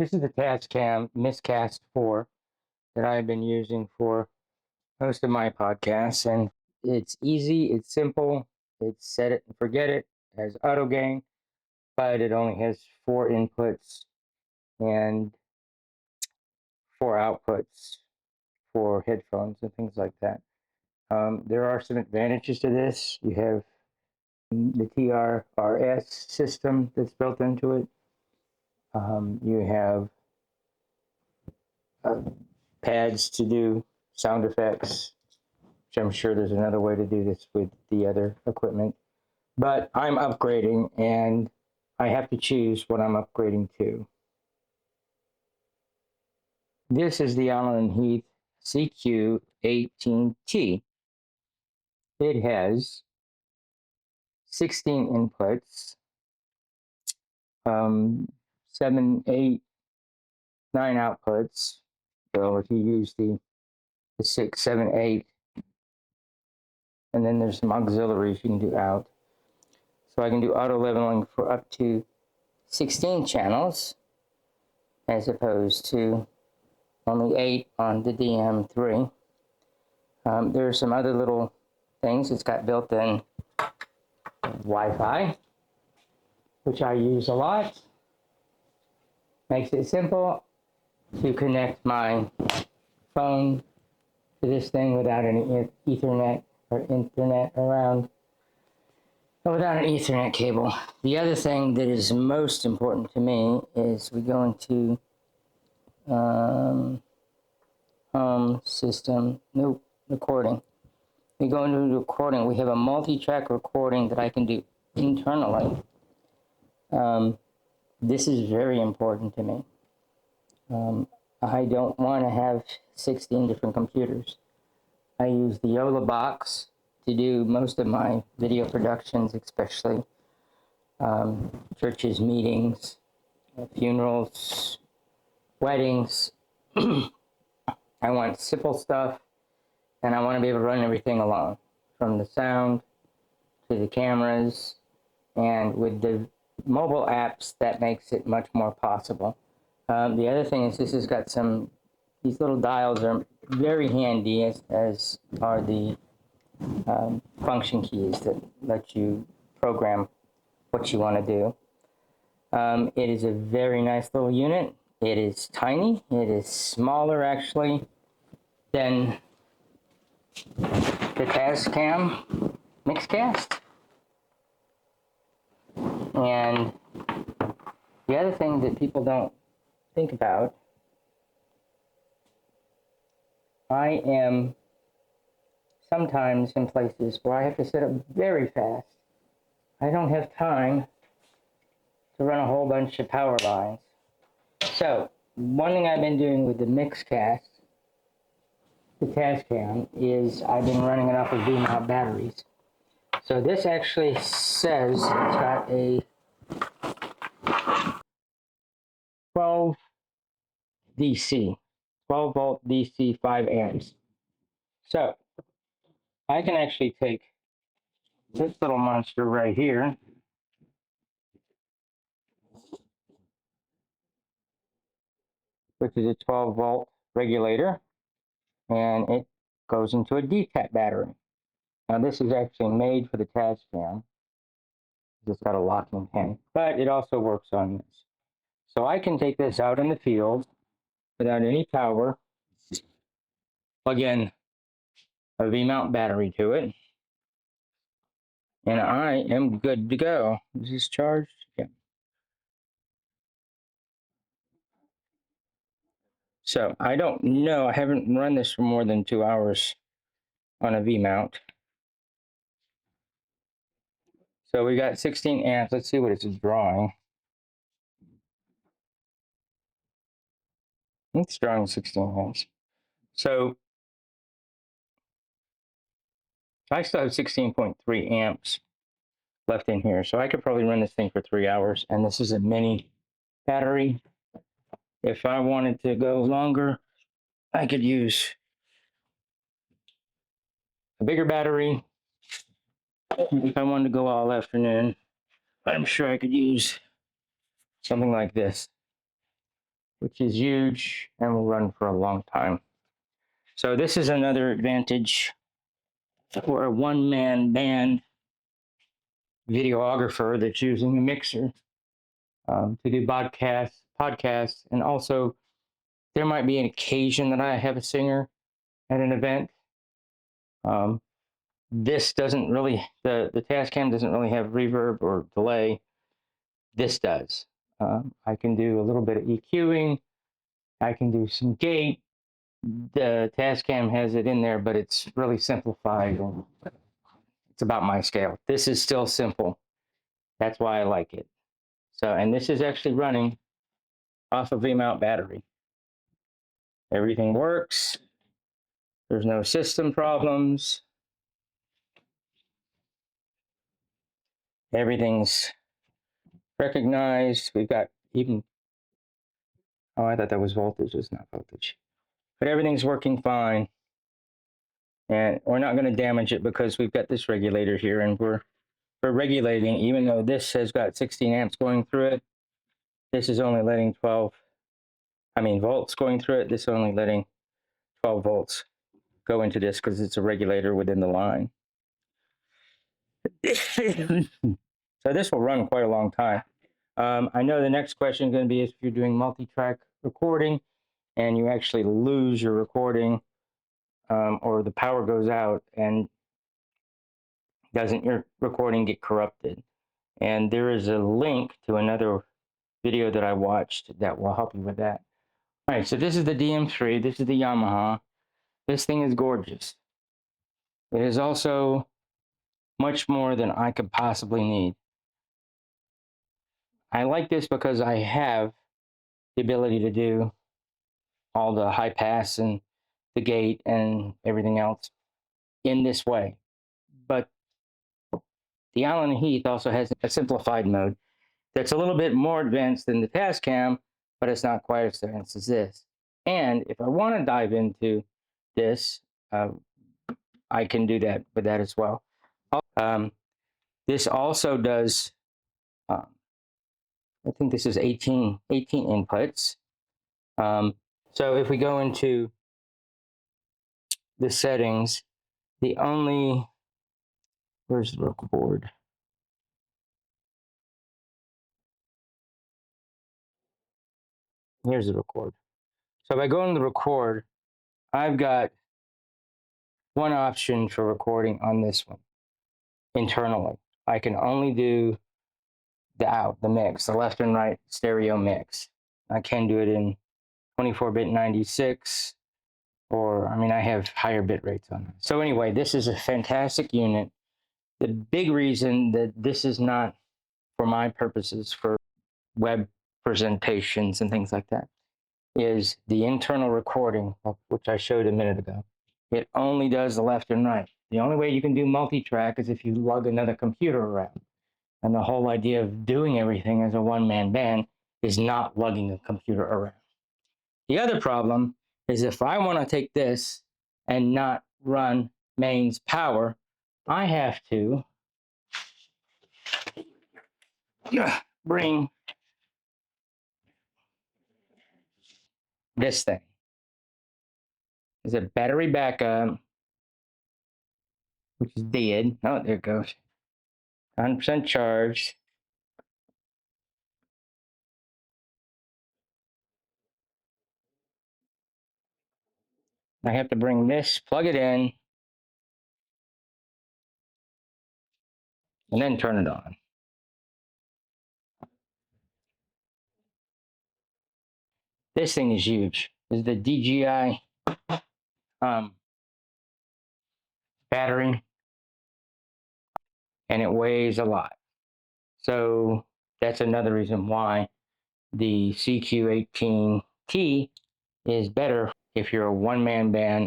This is the TASCAM Mixcast 4 that I've been using for most of my podcasts, and it's easy, it's simple, it's set it and forget it, it has auto gain, but it only has 4 inputs and 4 outputs for headphones and things like that. There are some advantages to this. You have the TRRS system that's built into it. You have pads to do sound effects, which I'm sure there's another way to do this with the other equipment. But I'm upgrading, and I have to choose what I'm upgrading to. This is the Allen & Heath CQ-18T. It has 16 inputs, 7, 8, 9 outputs. So if you use the 6, 7, 8, and then there's some auxiliaries you can do out. So I can do auto leveling for up to 16 channels, as opposed to only 8 on the DM3. There are some other little things. It's got built-in Wi-Fi, which I use a lot. Makes it simple to connect my phone to this thing without any Ethernet or internet around, or without an Ethernet cable. The other thing that is most important to me is we go into home system, nope, recording. We go into recording. We have a multi-track recording that I can do internally. This is very important to me. I don't want to have 16 different computers. I use the Yola box to do most of my video productions, especially churches, meetings, funerals, weddings. I want simple stuff, and I want to be able to run everything alone, from the sound to the cameras, and with the mobile apps, that makes it much more possible. The other thing is this has got these little dials are very handy, as are the function keys that let you program what you want to do. It is a very nice little unit. It is tiny. It is smaller, actually, than the TASCAM Mixcast. And the other thing that people don't think about, I am sometimes in places where I have to set up very fast. I don't have time to run a whole bunch of power lines. So, one thing I've been doing with the Mixcast, the TASCAM, is I've been running it off of V-mount batteries. So this actually says it's got a 12 DC, 12 volt DC, 5 amps. So I can actually take this little monster right here, which is a 12 volt regulator, and it goes into a DTAP battery. Now this is actually made for the TASCAM. It's got a locking pin, but it also works on this. So I can take this out in the field without any power, plug in a V-mount battery to it, and I am good to go. Is this charged? Yeah. So I don't know, I haven't run this for more than 2 hours on a V-mount. So we got 16 amps. Let's see what it's drawing. It's drawing 16 amps. So I still have 16.3 amps left in here. So I could probably run this thing for 3 hours. And this is a mini battery. If I wanted to go longer, I could use a bigger battery. If I wanted to go all afternoon, I'm sure I could use something like this. which is huge and will run for a long time. So this is another advantage for a one-man band videographer that's using a mixer to do podcasts, and also there might be an occasion that I have a singer at an event. This doesn't really, the TASCAM doesn't really have reverb or delay. This does. I can do a little bit of EQing. I can do some gate. The TASCAM has it in there, but it's really simplified. It's about my scale. This is still simple. That's why I like it. So, and this is actually running off of V-mount battery. Everything works. There's no system problems. Everything's recognized. We've got even, oh, I thought that was voltage. It's not voltage. But everything's working fine. And we're not going to damage it because we've got this regulator here, and we're regulating, even though this has got 16 amps going through it. This is only letting volts going through it. This is only letting 12 volts go into this because it's a regulator within the line. So this will run quite a long time. I know the next question is going to be if you're doing multi-track recording and you actually lose your recording, or the power goes out, and doesn't your recording get corrupted? And there is a link to another video that I watched that will help you with that. All right, so this is the DM3. This is the Yamaha. This thing is gorgeous. It is also much more than I could possibly need. I like this because I have the ability to do all the high pass and the gate and everything else in this way. But the Allen Heath also has a simplified mode that's a little bit more advanced than the TASCAM, but it's not quite as advanced as this. And if I want to dive into this, I can do that with that as well. This also does, I think this is 18 inputs. So if we go into the settings, where's the record? Here's the record. So if I go into the record, I've got one option for recording on this one internally. I can only do the mix, the left and right stereo mix. I can do it in 24-bit 96, or I have higher bit rates on it. So anyway, this is a fantastic unit. The big reason that this is not for my purposes for web presentations and things like that is the internal recording, which I showed a minute ago. It only does the left and right. The only way you can do multi-track is if you lug another computer around. And the whole idea of doing everything as a one-man band is not lugging a computer around. The other problem is if I want to take this and not run mains power, I have to bring this thing. Is a battery backup, which is dead. Oh, there it goes. 100% charged. I have to bring this, plug it in, and then turn it on. This thing is huge. This is the DJI battery, and it weighs a lot. So that's another reason why the CQ-18T is better if you're a one-man band